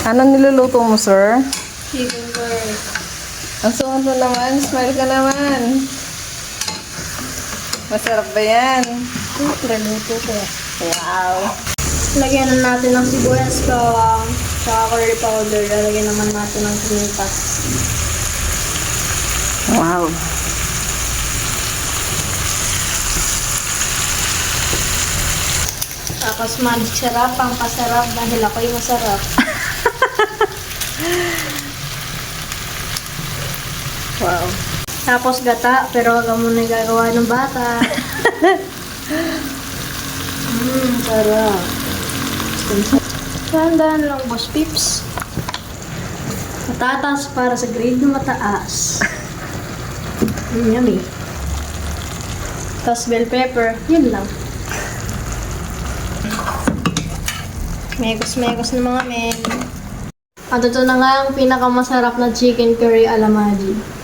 Ano niluluto mo, sir? Chicken curry. Ang suwan mo naman. Smile ka naman. Masarap ba yan? Siyempre, luto ko. Wow. Lagyan na natin ng sibuyas, bawang, saka curry powder. Lalagyan naman natin ng pinitas. Wow. Tapos sarap ang pasarap dahil ako'y masarap. Wow. Tapos gata, pero wag mo na gagawa ng bata. Sarap. Tandaan lang, boss pips. Patatas para sa grade na mataas. Yummy. Tapos bell pepper, yun lang. Megos na mga men. At ito na nga ang pinakamasarap na chicken curry ala Maggi.